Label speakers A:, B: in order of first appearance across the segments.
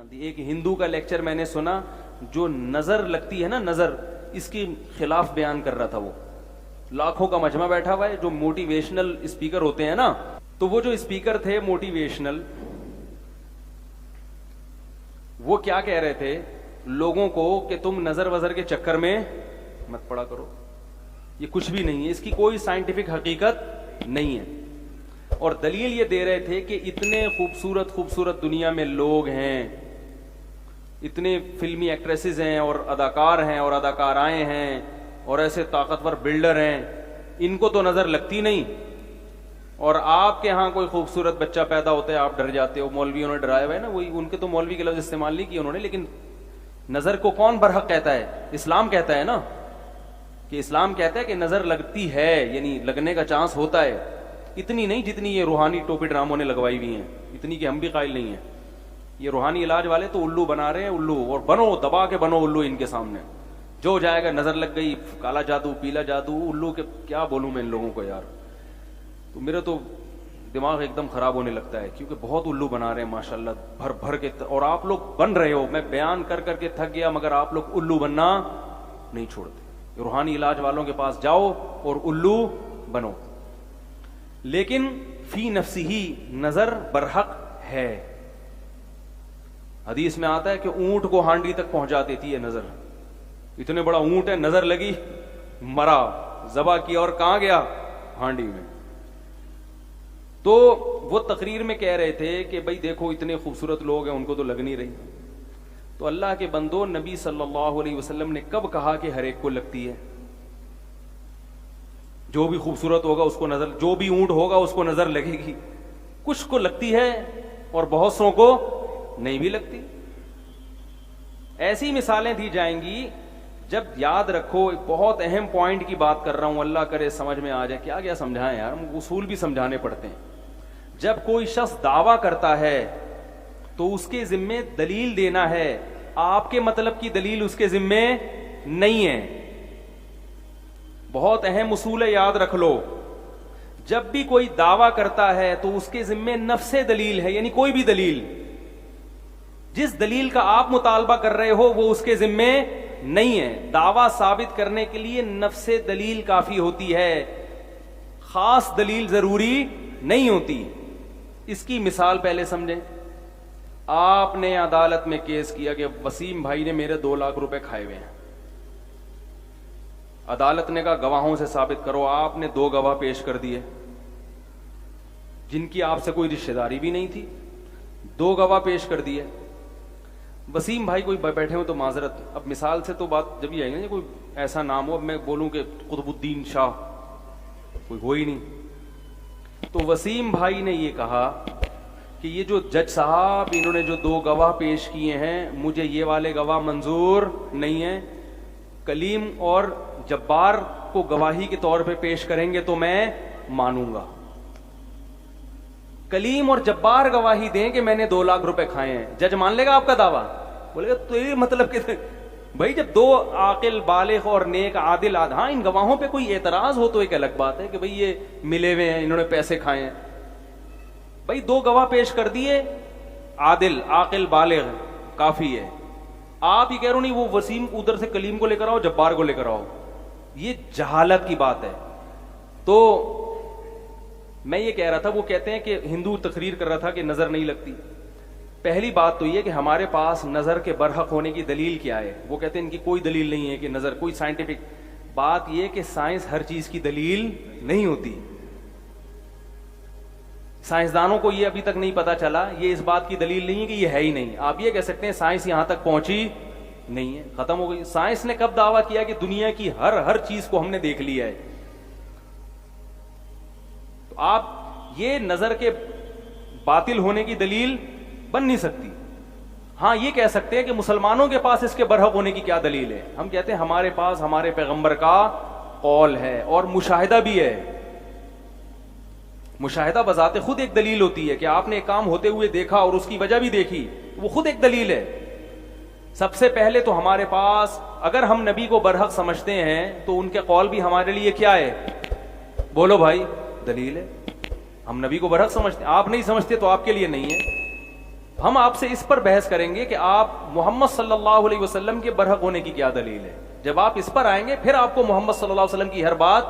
A: آندھی. ایک ہندو کا لیکچر میں نے سنا جو نظر لگتی ہے نا, نظر, اس کے خلاف بیان کر رہا تھا. وہ لاکھوں کا مجمع بیٹھا ہوا ہے, جو موٹیویشنل اسپیکر ہوتے ہیں نا, تو وہ جو اسپیکر تھے موٹیویشنل, وہ کیا کہہ رہے تھے لوگوں کو کہ تم نظر وزر کے چکر میں مت پڑا کرو, یہ کچھ بھی نہیں ہے, اس کی کوئی سائنٹیفک حقیقت نہیں ہے. اور دلیل یہ دے رہے تھے کہ اتنے خوبصورت خوبصورت دنیا میں لوگ ہیں, اتنے فلمی ایکٹریسز ہیں اور اداکار ہیں اور اداکارائیں ہیں اور ایسے طاقتور بلڈر ہیں, ان کو تو نظر لگتی نہیں, اور آپ کے ہاں کوئی خوبصورت بچہ پیدا ہوتا ہے آپ ڈر جاتے ہو. مولویوں نے ڈرایا ہوا ہے نا, وہی ان کے تو مولوی کے لفظ استعمال نہیں کیے انہوں نے, لیکن نظر کو کون برحق کہتا ہے؟ اسلام کہتا ہے نا, کہ اسلام کہتا ہے کہ نظر لگتی ہے, یعنی لگنے کا چانس ہوتا ہے. اتنی نہیں جتنی یہ روحانی ٹوپی ڈراموں نے لگوائی ہوئی ہیں, اتنی کہ ہم بھی قائل نہیں ہیں. یہ روحانی علاج والے تو الو بنا رہے ہیں, الو, اور بنو, دبا کے بنو الو ان کے سامنے. جو جائے گا نظر لگ گئی, کالا جادو, پیلا جادو, الو کے کیا بولوں میں ان لوگوں کو یار. تو میرا تو دماغ ایک دم خراب ہونے لگتا ہے, کیونکہ بہت الو بنا رہے ہیں ماشاءاللہ بھر بھر کے, اور آپ لوگ بن رہے ہو. میں بیان کر کر کے تھک گیا, مگر آپ لوگ الو بننا نہیں چھوڑتے. روحانی علاج والوں کے پاس جاؤ اور الو بنو. لیکن فی نفسی نظر برحق ہے. حدیث میں آتا ہے کہ اونٹ کو ہانڈی تک پہنچا دیتی ہے نظر. اتنے بڑا اونٹ ہے, نظر لگی, مرا, ذبح کیا, اور کہاں گیا؟ ہانڈی میں. تو وہ تقریر میں کہہ رہے تھے کہ بھائی دیکھو اتنے خوبصورت لوگ ہیں, ان کو تو لگ نہیں رہی. تو اللہ کے بندو, نبی صلی اللہ علیہ وسلم نے کب کہا کہ ہر ایک کو لگتی ہے؟ جو بھی خوبصورت ہوگا اس کو نظر, جو بھی اونٹ ہوگا اس کو نظر لگے گی. کچھ کو لگتی ہے اور بہت سو کو نہیں بھی لگتی. ایسی مثالیں دی جائیں گی. جب یاد رکھو, بہت اہم پوائنٹ کی بات کر رہا ہوں, اللہ کرے سمجھ میں آ جائے. کیا کیا سمجھائیں یار, اصول بھی سمجھانے پڑتے ہیں. جب کوئی شخص دعویٰ کرتا ہے تو اس کے ذمے دلیل دینا ہے. آپ کے مطلب کی دلیل اس کے ذمے نہیں ہے. بہت اہم اصول ہے, یاد رکھ لو. جب بھی کوئی دعویٰ کرتا ہے تو اس کے ذمے نفس دلیل ہے, یعنی کوئی بھی دلیل. جس دلیل کا آپ مطالبہ کر رہے ہو وہ اس کے ذمے نہیں ہے. دعویٰ ثابت کرنے کے لیے نفس دلیل کافی ہوتی ہے, خاص دلیل ضروری نہیں ہوتی. اس کی مثال پہلے سمجھیں. آپ نے عدالت میں کیس کیا کہ وسیم بھائی نے میرے 2 لاکھ روپے کھائے ہوئے ہیں. عدالت نے کہا گواہوں سے ثابت کرو. آپ نے 2 گواہ پیش کر دیے جن کی آپ سے کوئی رشتہ داری بھی نہیں تھی. 2 گواہ پیش کر دیے. وسیم بھائی کوئی بیٹھے ہوں تو معذرت, اب مثال سے تو بات جب یہ آئے گی, کوئی ایسا نام ہو, اب میں بولوں کہ قطب الدین شاہ, کوئی ہو ہی نہیں. تو وسیم بھائی نے یہ کہا کہ یہ جو جج صاحب انہوں نے جو 2 گواہ پیش کیے ہیں, مجھے یہ والے گواہ منظور نہیں ہیں. کلیم اور جبار کو گواہی کے طور پہ پیش کریں گے تو میں مانوں گا. کلیم اور جبار گواہی دیں کہ میں نے 2 لاکھ روپے کھائے ہیں, جج مان لے گا آپ کا دعویٰ؟ بولے گا تو یہ مطلب کہ بھائی جب 2 عاقل بالغ اور نیک عادل, ہاں ان گواہوں پہ کوئی اعتراض ہو تو ایک الگ بات ہے کہ بھئی یہ ملے ہوئے ہیں, انہوں نے پیسے کھائے ہیں. بھئی 2 گواہ پیش کر دیے, عادل عاقل بالغ, کافی ہے. آپ ہی کہہ رہے ہو نہیں وہ وسیم ادھر سے کلیم کو لے کر آؤ, جبار کو لے کر آؤ. یہ جہالت کی بات ہے. تو میں یہ کہہ رہا تھا, وہ کہتے ہیں کہ ہندو تقریر کر رہا تھا کہ نظر نہیں لگتی. پہلی بات تو یہ کہ ہمارے پاس نظر کے برحق ہونے کی دلیل کیا ہے. وہ کہتے ہیں ان کی کوئی دلیل نہیں ہے کہ نظر, کوئی سائنٹیفک بات. یہ کہ سائنس ہر چیز کی دلیل نہیں ہوتی. سائنسدانوں کو یہ ابھی تک نہیں پتا چلا, یہ اس بات کی دلیل نہیں ہے کہ یہ ہے ہی نہیں. آپ یہ کہہ سکتے ہیں سائنس یہاں تک پہنچی نہیں ہے, ختم ہو گئی. سائنس نے کب دعویٰ کیا کہ دنیا کی ہر چیز کو ہم نے دیکھ لیا ہے؟ تو آپ یہ نظر کے باطل ہونے کی دلیل بن نہیں سکتی. ہاں یہ کہہ سکتے ہیں کہ مسلمانوں کے پاس اس کے برحق ہونے کی کیا دلیل ہے. ہم کہتے ہیں ہمارے پاس ہمارے پیغمبر کا قول ہے اور مشاہدہ بھی ہے. مشاہدہ بذات خود ایک دلیل ہوتی ہے کہ آپ نے ایک کام ہوتے ہوئے دیکھا اور اس کی وجہ بھی دیکھی, وہ خود ایک دلیل ہے. سب سے پہلے تو ہمارے پاس, اگر ہم نبی کو برحق سمجھتے ہیں تو ان کے قول بھی ہمارے لیے کیا ہے؟ بولو بھائی, دلیل ہے. ہم نبی کو برحق سمجھتے ہیں, آپ نہیں سمجھتے تو آپ کے لیے نہیں ہے. ہم آپ سے اس پر بحث کریں گے کہ آپ محمد صلی اللہ علیہ وسلم کے برحق ہونے کی کیا دلیل ہے. جب آپ اس پر آئیں گے پھر آپ کو محمد صلی اللہ علیہ وسلم کی ہر بات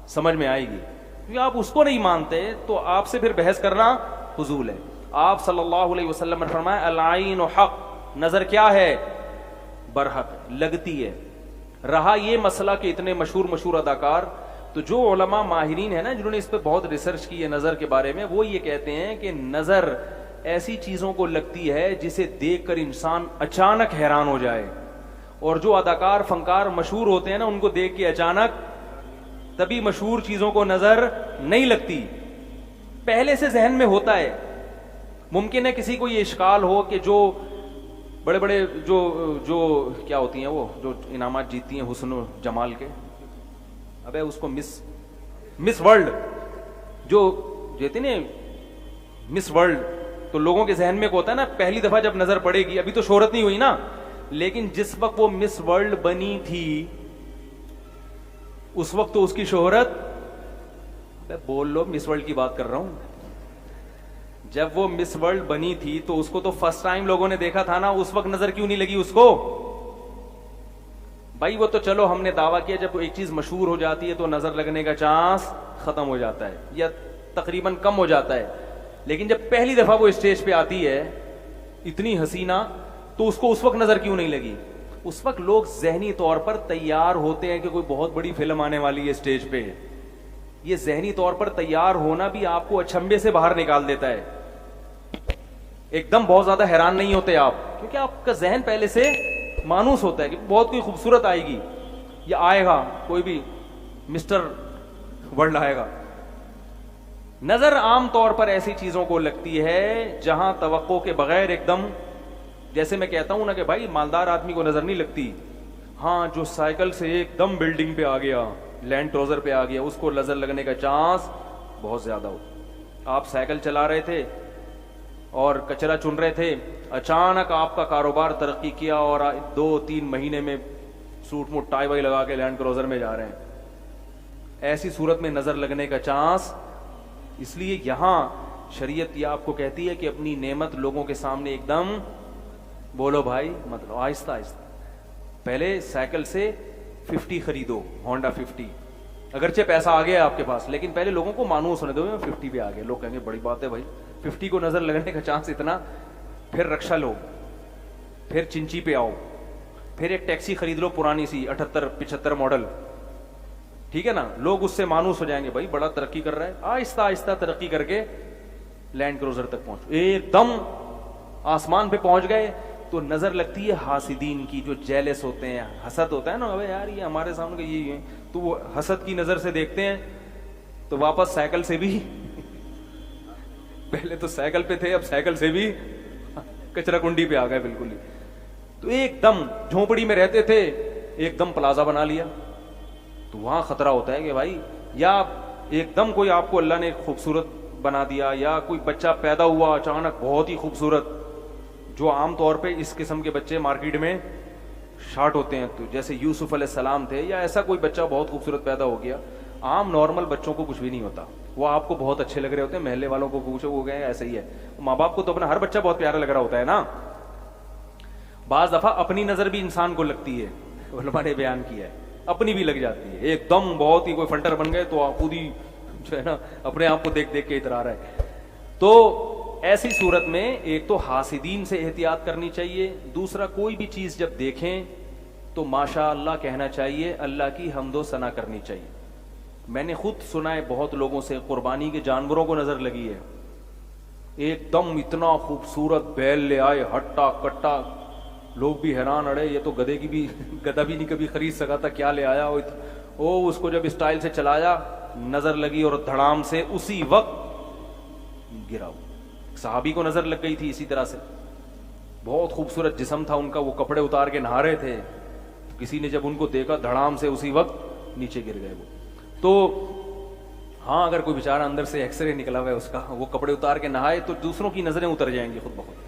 A: سمجھ میں آئے گی. کیونکہ آپ اس کو نہیں مانتے تو آپ سے پھر بحث کرنا فضول ہے. آپ صلی اللہ علیہ وسلم نے فرمایا العین حق, نظر کیا ہے؟ برحق, لگتی ہے. رہا یہ مسئلہ کہ اتنے مشہور اداکار, تو جو علماء ماہرین ہیں نا جنہوں نے اس پہ بہت ریسرچ کی ہے نظر کے بارے میں, وہ یہ کہتے ہیں کہ نظر ایسی چیزوں کو لگتی ہے جسے دیکھ کر انسان اچانک حیران ہو جائے, اور جو اداکار فنکار مشہور ہوتے ہیں نا ان کو دیکھ کے اچانک تبھی مشہور چیزوں کو نظر نہیں لگتی, پہلے سے ذہن میں ہوتا ہے. ممکن ہے کسی کو یہ اشکال ہو کہ جو بڑے بڑے جو کیا ہوتی ہیں وہ جو انعامات جیتتی ہیں حسن و جمال کے, ابے اس کو مس ورلڈ جو جیتے نا مس ورلڈ, تو لوگوں کے ذہن میں ہوتا ہے نا پہلی دفعہ جب نظر پڑے گی, ابھی تو شہرت نہیں ہوئی نا, لیکن جس وقت وہ مس ورلڈ بنی تھی اس وقت تو اس کی شہرت, بول لو مس ورلڈ کی بات کر رہا ہوں, جب وہ مس ورلڈ بنی تھی تو اس کو تو فرسٹ ٹائم لوگوں نے دیکھا تھا نا, اس وقت نظر کیوں نہیں لگی اس کو؟ بھائی وہ تو چلو ہم نے دعویٰ کیا جب ایک چیز مشہور ہو جاتی ہے تو نظر لگنے کا چانس ختم ہو جاتا ہے یا تقریباً کم ہو جاتا ہے, لیکن جب پہلی دفعہ وہ اسٹیج پہ آتی ہے اتنی حسینہ, تو اس کو اس وقت نظر کیوں نہیں لگی؟ اس وقت لوگ ذہنی طور پر تیار ہوتے ہیں کہ کوئی بہت بڑی فلم آنے والی ہے اسٹیج پہ. یہ ذہنی طور پر تیار ہونا بھی آپ کو اچھمبے سے باہر نکال دیتا ہے. ایک دم بہت زیادہ حیران نہیں ہوتے آپ, کیونکہ آپ کا ذہن پہلے سے مانوس ہوتا ہے کہ بہت کوئی خوبصورت آئے گی یا آئے گا, کوئی بھی مسٹر ورلڈ آئے گا. نظر عام طور پر ایسی چیزوں کو لگتی ہے جہاں توقع کے بغیر ایک دم, جیسے میں کہتا ہوں نا کہ بھائی مالدار آدمی کو نظر نہیں لگتی, ہاں جو سائیکل سے ایک دم بلڈنگ پہ آ گیا, لینڈ کروزر پہ آ گیا, اس کو نظر لگنے کا چانس بہت زیادہ ہو. آپ سائیکل چلا رہے تھے اور کچرا چن رہے تھے, اچانک آپ کا کاروبار ترقی کیا اور 2-3 مہینے میں سوٹ موٹ ٹائی وائی لگا کے لینڈ کروزر میں جا رہے ہیں, ایسی صورت میں نظر لگنے کا چانس. اس لیے یہاں شریعت یہ آپ کو کہتی ہے کہ اپنی نعمت لوگوں کے سامنے ایک دم بولو بھائی, مطلب آہستہ آہستہ. پہلے سائیکل سے 50 خریدو, ہونڈا 50, اگرچہ پیسہ آ گیا آپ کے پاس, لیکن پہلے لوگوں کو مانوس ہونے دو 50 پہ آ گیا. لوگ کہیں گے بڑی بات ہے بھائی 50 کو نظر لگنے کا چانس اتنا, پھر رکشا لو, پھر چنچی پہ آؤ, پھر ایک ٹیکسی خرید لو پرانی سی 78-75 ماڈل, ٹھیک ہے نا, لوگ اس سے مانوس ہو جائیں گے بھائی بڑا ترقی کر رہا ہے. آہستہ آہستہ ترقی کر کے لینڈ کروزر تک پہنچو, ایک دم آسمان پہ پہنچ گئے تو نظر لگتی ہے حاسدین کی, جو جیلس ہوتے ہیں, حسد ہوتا ہے نا, ابے یار یہ ہمارے سامنے یہ ہے, تو وہ حسد کی نظر سے دیکھتے ہیں تو واپس سائیکل سے بھی پہلے تو سائیکل پہ تھے اب سائیکل سے بھی کچرا کنڈی پہ آ گئے بالکل ہی. تو ایک دم جھونپڑی میں رہتے تھے, ایک دم پلازا بنا لیا, تو وہاں خطرہ ہوتا ہے کہ بھائی یا ایک دم کوئی آپ کو اللہ نے خوبصورت بنا دیا, یا کوئی بچہ پیدا ہوا اچانک بہت ہی خوبصورت, جو عام طور پہ اس قسم کے بچے مارکیٹ میں شارٹ ہوتے ہیں, تو جیسے یوسف علیہ السلام تھے, یا ایسا کوئی بچہ بہت خوبصورت پیدا ہو گیا. عام نارمل بچوں کو کچھ بھی نہیں ہوتا, وہ آپ کو بہت اچھے لگ رہے ہوتے ہیں, محلے والوں کو پوچھو وہ گئے ایسا ہی ہے, ماں باپ کو تو اپنا ہر بچہ بہت پیارا لگ رہا ہوتا ہے نا. بعض دفعہ اپنی نظر بھی انسان کو لگتی ہے, علماء نے بیان کیا ہے, اپنی بھی لگ جاتی ہے. ایک دم بہت ہی کوئی فلٹر بن گئے تو آپ خود ہی جو ہے نا اپنے آپ کو دیکھ دیکھ کے اترا رہا ہے. تو ایسی صورت میں ایک تو حاسدین سے احتیاط کرنی چاہیے, دوسرا کوئی بھی چیز جب دیکھیں تو ماشاء اللہ کہنا چاہیے, اللہ کی حمد و ثنا کرنی چاہیے. میں نے خود سنا ہے بہت لوگوں سے, قربانی کے جانوروں کو نظر لگی ہے, ایک دم اتنا خوبصورت بیل لے آئے ہٹا کٹا, لوگ بھی حیران, اڑے یہ تو گدے کی بھی گدا بھی نہیں کبھی خرید سکا تھا, کیا لے آیا وہ. اس کو جب اسٹائل سے چلایا نظر لگی اور دھڑام سے اسی وقت گرا. صحابی کو نظر لگ گئی تھی اسی طرح سے, بہت خوبصورت جسم تھا ان کا, وہ کپڑے اتار کے نہا رہے تھے, کسی نے جب ان کو دیکھا دھڑام سے اسی وقت نیچے گر گئے وہ. تو ہاں اگر کوئی بیچارہ اندر سے ایکس رے نکلا ہوا ہے اس کا, وہ کپڑے اتار کے نہائے تو دوسروں کی نظریں اتر جائیں گی خود بخود.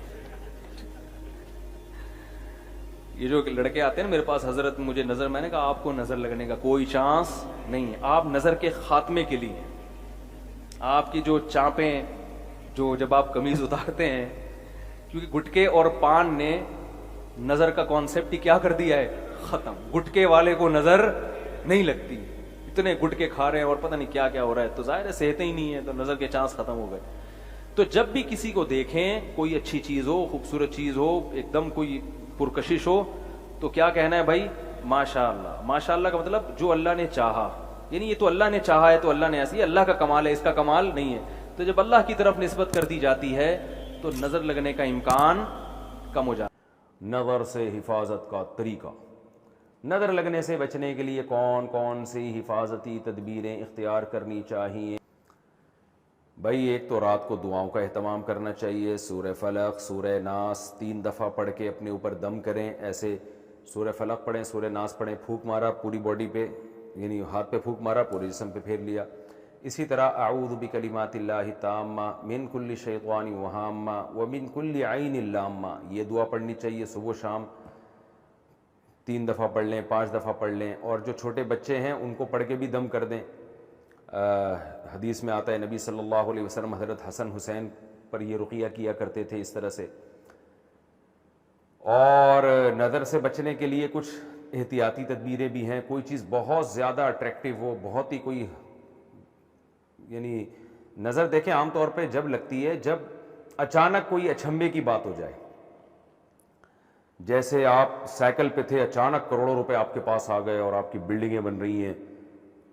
A: یہ جو لڑکے آتے ہیں نا میرے پاس, حضرت مجھے نظر, میں نے کہا آپ کو نظر لگنے کا کوئی چانس نہیں ہے, آپ نظر کے خاتمے کے لیے, آپ کی جو چانپیں, جو جب آپ قمیض اتارتے ہیں کیونکہ گٹکے اور پان نے نظر کا کانسیپٹ ہی کیا کر دیا ہے، ختم. گٹکے والے کو نظر نہیں لگتی، اتنے گٹکے کھا رہے ہیں اور پتہ نہیں کیا کیا ہو رہا ہے، تو ظاہر ہے صحتیں ہی نہیں ہے، تو نظر کے چانس ختم ہو گئے. تو جب بھی کسی کو دیکھیں، کوئی اچھی چیز ہو، خوبصورت چیز ہو، ایک دم کوئی پرکشش ہو، تو کیا کہنا ہے بھائی؟ ماشاء اللہ. ماشاء اللہ کا مطلب جو اللہ نے چاہا، یعنی یہ تو اللہ نے چاہا ہے تو اللہ نے ایسی، یہ اللہ کا کمال ہے، اس کا کمال نہیں ہے. تو جب اللہ کی طرف نسبت کر دی جاتی ہے تو نظر لگنے کا امکان کم ہو جاتا ہے. نظر سے حفاظت کا طریقہ، نظر لگنے سے بچنے کے لیے کون کون سی حفاظتی تدبیریں اختیار کرنی چاہیے؟ بھائی ایک تو رات کو دعاؤں کا اہتمام کرنا چاہیے. سورہ فلق، سورہ ناس 3 دفعہ پڑھ کے اپنے اوپر دم کریں. ایسے سورہ فلق پڑھیں، سورہ ناس پڑھیں، پھونک مارا پوری باڈی پہ، یعنی ہاتھ پہ پھونک مارا، پورے جسم پہ پھیر لیا. اسی طرح اعوذ بکلمات اللہ التامہ من کل شیطان وہامہ ومن کل عین لامہ، یہ دعا پڑھنی چاہیے صبح و شام. 3 دفعہ پڑھ لیں، 5 دفعہ پڑھ لیں. اور جو چھوٹے بچے ہیں ان کو پڑھ کے بھی دم کر دیں. حدیث میں آتا ہے نبی صلی اللہ علیہ وسلم حضرت حسن حسین پر یہ رقیہ کیا کرتے تھے اس طرح سے. اور نظر سے بچنے کے لیے کچھ احتیاطی تدبیریں بھی ہیں. کوئی چیز بہت زیادہ اٹریکٹیو ہو، بہت ہی کوئی، یعنی نظر دیکھیں عام طور پہ جب لگتی ہے جب اچانک کوئی اچھمبے کی بات ہو جائے. جیسے آپ سائیکل پہ تھے، اچانک کروڑوں روپے آپ کے پاس آ گئے اور آپ کی بلڈنگیں بن رہی ہیں،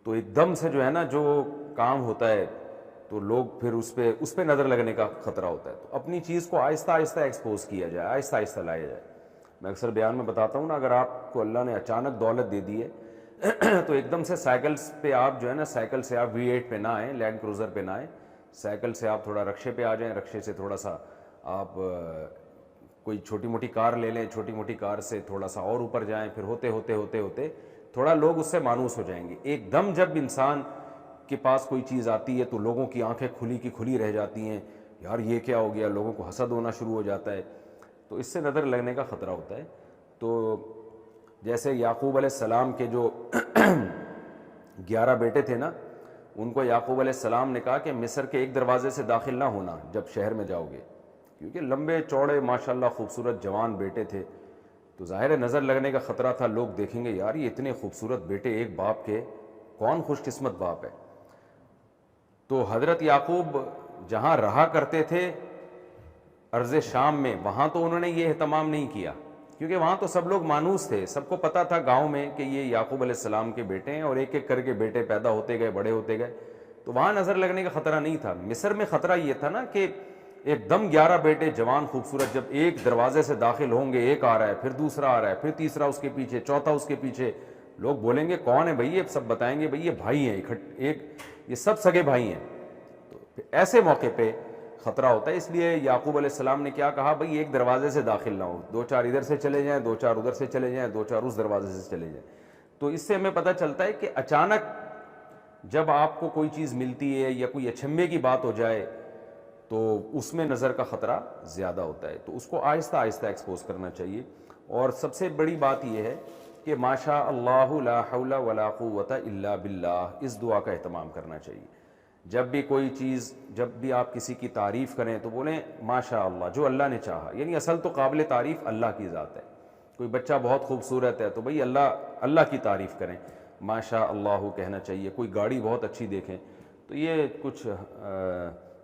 A: تو ایک دم سے جو ہے نا جو کام ہوتا ہے تو لوگ پھر اس پہ نظر لگنے کا خطرہ ہوتا ہے. تو اپنی چیز کو آہستہ آہستہ ایکسپوز کیا جائے، آہستہ آہستہ لایا جائے. میں اکثر بیان میں بتاتا ہوں نا، اگر آپ کو اللہ نے اچانک دولت دے دی ہے تو ایک دم سے سائیکلز پہ آپ جو ہے نا، سائیکل سے آپ V8 پہ نہ آئیں، لینڈ کروزر پہ نہ آئیں. سائیکل سے آپ تھوڑا رکشے پہ آ جائیں، رکشے سے تھوڑا سا آپ کوئی چھوٹی موٹی کار لے لیں، چھوٹی موٹی کار سے تھوڑا سا اور اوپر جائیں. پھر ہوتے ہوتے ہوتے ہوتے تھوڑا لوگ اس سے مانوس ہو جائیں گے. ایک دم جب انسان کے پاس کوئی چیز آتی ہے تو لوگوں کی آنکھیں کھلی کی کھلی رہ جاتی ہیں، یار یہ کیا ہو گیا، لوگوں کو حسد ہونا شروع ہو جاتا ہے. تو اس سے نظر لگنے کا خطرہ ہوتا ہے. تو جیسے یعقوب علیہ السلام کے جو 11 بیٹے تھے نا، ان کو یعقوب علیہ السلام نے کہا کہ مصر کے ایک دروازے سے داخل نہ ہونا جب شہر میں جاؤ گے، کیونکہ لمبے چوڑے ماشاءاللہ خوبصورت جوان بیٹے تھے. تو ظاہر ہے نظر لگنے کا خطرہ تھا. لوگ دیکھیں گے یار یہ اتنے خوبصورت بیٹے ایک باپ کے، کون خوش قسمت باپ ہے. تو حضرت یعقوب جہاں رہا کرتے تھے ارض شام میں، وہاں تو انہوں نے یہ اہتمام نہیں کیا، کیونکہ وہاں تو سب لوگ مانوس تھے. سب کو پتا تھا گاؤں میں کہ یہ یعقوب علیہ السلام کے بیٹے ہیں، اور ایک ایک کر کے بیٹے پیدا ہوتے گئے، بڑے ہوتے گئے. تو وہاں نظر لگنے کا خطرہ نہیں تھا. مصر میں خطرہ یہ تھا نا کہ ایک دم 11 بیٹے جوان خوبصورت جب ایک دروازے سے داخل ہوں گے، ایک آ رہا ہے، پھر دوسرا آ رہا ہے، پھر تیسرا اس کے پیچھے، چوتھا اس کے پیچھے، لوگ بولیں گے کون ہے بھائی یہ؟ سب بتائیں گے بھائی یہ بھائی ہیں، یہ سب سگے بھائی ہیں. تو ایسے موقع پہ خطرہ ہوتا ہے. اس لیے یعقوب علیہ السلام نے کیا کہا؟ بھائی ایک دروازے سے داخل نہ ہو، 2-4 ادھر سے چلے جائیں، 2-4 ادھر سے چلے جائیں، 2-4 اس دروازے سے چلے جائیں. تو اس سے ہمیں پتہ چلتا ہے کہ اچانک جب آپ کو کوئی چیز ملتی ہے یا کوئی اچھمبے کی بات ہو جائے تو اس میں نظر کا خطرہ زیادہ ہوتا ہے. تو اس کو آہستہ آہستہ ایکسپوز کرنا چاہیے. اور سب سے بڑی بات یہ ہے کہ ماشاء اللہ لا حول ولا قوت الا باللہ، اس دعا کا اہتمام کرنا چاہیے. جب بھی کوئی چیز، جب بھی آپ کسی کی تعریف کریں تو بولیں ماشاء اللہ، جو اللہ نے چاہا. یعنی اصل تو قابل تعریف اللہ کی ذات ہے. کوئی بچہ بہت خوبصورت ہے تو بھئی اللہ کی تعریف کریں، ماشاء اللہ کہنا چاہیے. کوئی گاڑی بہت اچھی دیکھیں. تو یہ کچھ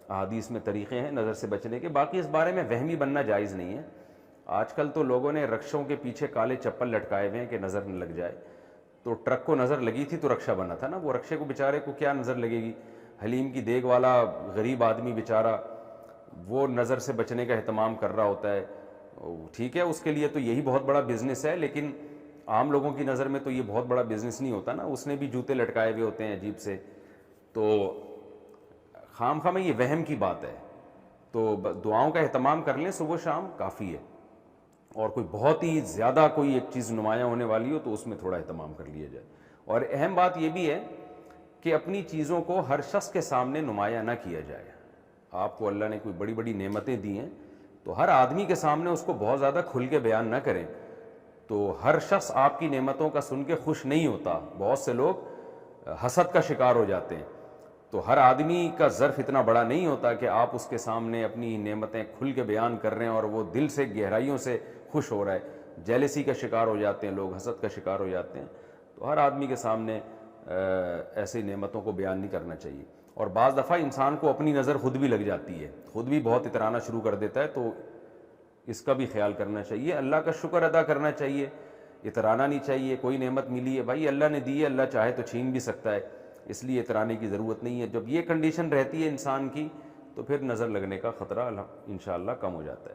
A: احادیث میں طریقے ہیں نظر سے بچنے کے. باقی اس بارے میں وہمی بننا جائز نہیں ہے. آج کل تو لوگوں نے رکشوں کے پیچھے کالے چپل لٹکائے ہوئے ہیں کہ نظر نہ لگ جائے. تو ٹرک کو نظر لگی تھی تو رکشہ بنا تھا نا. وہ رکشے کو بیچارے کو کیا نظر لگے گی؟ حلیم کی دیگ والا غریب آدمی بیچارہ وہ نظر سے بچنے کا اہتمام کر رہا ہوتا ہے. ٹھیک ہے اس کے لیے تو یہی بہت بڑا بزنس ہے، لیکن عام لوگوں کی نظر میں تو یہ بہت بڑا بزنس نہیں ہوتا نا. اس نے بھی جوتے لٹکائے ہوئے ہوتے ہیں عجیب سے. تو خام خواہ میں یہ وہم کی بات ہے. تو دعاؤں کا اہتمام کر لیں صبح شام، کافی ہے. اور کوئی بہت ہی زیادہ کوئی ایک چیز نمایاں ہونے والی ہو تو اس میں تھوڑا اہتمام کر لیا جائے. اور اہم بات یہ بھی ہے کہ اپنی چیزوں کو ہر شخص کے سامنے نمایاں نہ کیا جائے. آپ کو اللہ نے کوئی بڑی بڑی نعمتیں دی ہیں تو ہر آدمی کے سامنے اس کو بہت زیادہ کھل کے بیان نہ کریں. تو ہر شخص آپ کی نعمتوں کا سن کے خوش نہیں ہوتا. بہت سے لوگ حسد کا شکار ہو جاتے ہیں.
B: تو ہر آدمی کا ظرف اتنا بڑا نہیں ہوتا کہ آپ اس کے سامنے اپنی نعمتیں کھل کے بیان کر رہے ہیں اور وہ دل سے گہرائیوں سے خوش ہو رہا ہے. جیلسی کا شکار ہو جاتے ہیں لوگ, حسد کا شکار ہو جاتے ہیں. تو ہر آدمی کے سامنے ایسی نعمتوں کو بیان نہیں کرنا چاہیے. اور بعض دفعہ انسان کو اپنی نظر خود بھی لگ جاتی ہے, خود بھی بہت اترانا شروع کر دیتا ہے, تو اس کا بھی خیال کرنا چاہیے. اللہ کا شکر ادا کرنا چاہیے, اترانا نہیں چاہیے. کوئی نعمت ملی ہے بھائی اللہ نے دی ہے, اللہ چاہے تو چھین بھی سکتا ہے, اس لیے اترانے کی ضرورت نہیں ہے. جب یہ کنڈیشن رہتی ہے انسان کی تو پھر نظر لگنے کا خطرہ انشاءاللہ کم ہو جاتا ہے.